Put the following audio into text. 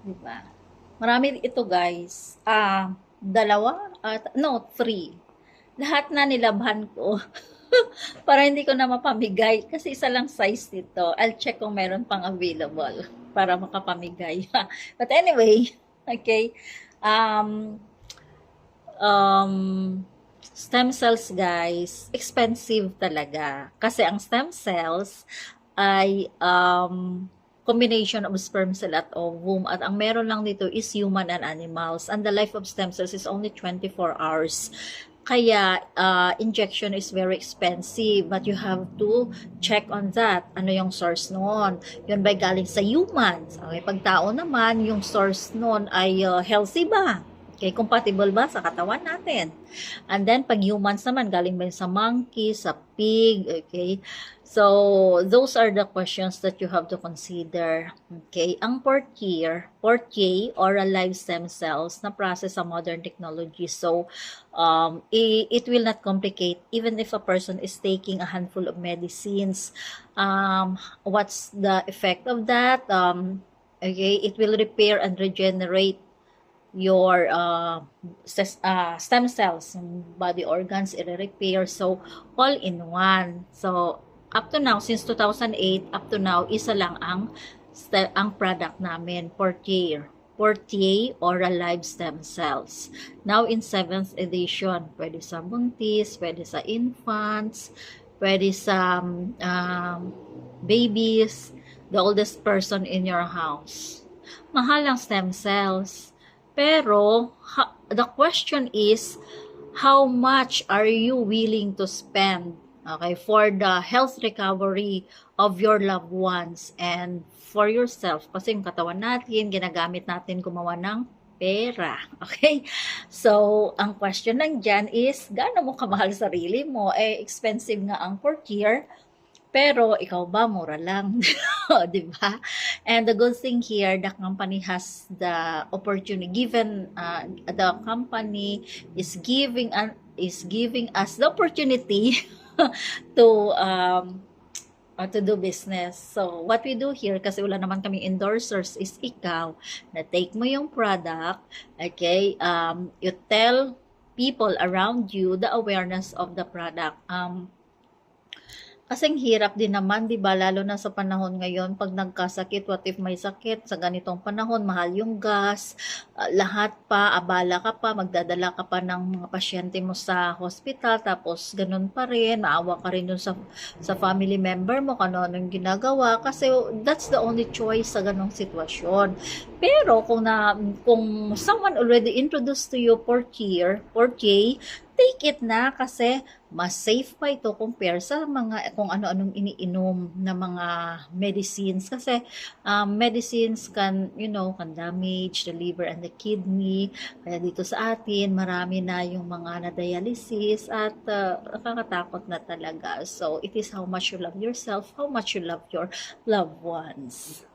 'di ba? Marami ito guys. Dalawa at no, three. Lahat na nilabhan ko para hindi ko na mapamigay kasi isa lang size nito. I'll check kung meron pang available para makapamigay. But anyway, okay. Um, um, Stem cells guys, expensive talaga. Kasi ang stem cells ay combination of sperm cell at ovum. At ang meron lang dito is human and animals. And the life of stem cells is only 24 hours. Kaya, injection is very expensive. But you have to check on that. Ano yung source noon? Yun ba galing sa humans? Okay, pag tao naman, yung source noon ay healthy ba? Okay, compatible ba sa katawan natin? And then, pag humans naman, galing ba yun sa monkey, sa pig, okay? So, those are the questions that you have to consider. Okay, ang Portier, oral live stem cells, na process sa modern technology. So, it will not complicate even if a person is taking a handful of medicines. What's the effect of that? Okay, it will repair and regenerate your stem cells, body organs, i-repair. So, all in one. So, up to now, since 2008, up to now, isa lang ang product namin, Portier Oral Live Stem Cells. Now, in 7th edition, pwede sa buntis, pwede sa infants, pwede sa babies, the oldest person in your house. Mahal ang stem cells. Pero, the question is, how much are you willing to spend, okay, for the health recovery of your loved ones and for yourself? Kasi yung katawan natin, ginagamit natin gumawa ng pera. Okay? So, ang question lang dyan is, gaano mo kamahal sarili mo? Expensive nga ang Portier, pero ikaw ba, mura lang. Di ba? And the good thing here, the company has the opportunity, the company is giving us the opportunity to to do business. So, what we do here, kasi wala naman kaming endorsers, is ikaw, na take mo yung product, okay, you tell people around you the awareness of the product. Kasing hirap din naman, 'di ba? Lalo na sa panahon ngayon, pag nagkasakit, what if may sakit sa ganitong panahon, mahal yung gas, lahat pa, abala ka pa, magdadala ka pa ng mga pasyente mo sa hospital, tapos ganun pa rin, maawa ka rin dun sa family member mo, kung ano yung ginagawa, kasi that's the only choice sa ganong sitwasyon. Pero kung someone already introduced to you Portier, take it na kasi mas safe pa ito compare sa mga kung ano-anong iniinom na mga medicines kasi medicines can damage the liver and the kidney. Kaya dito sa atin marami na yung mga na-dialysis at nakakatakot na talaga. So it is how much you love yourself, how much you love your loved ones.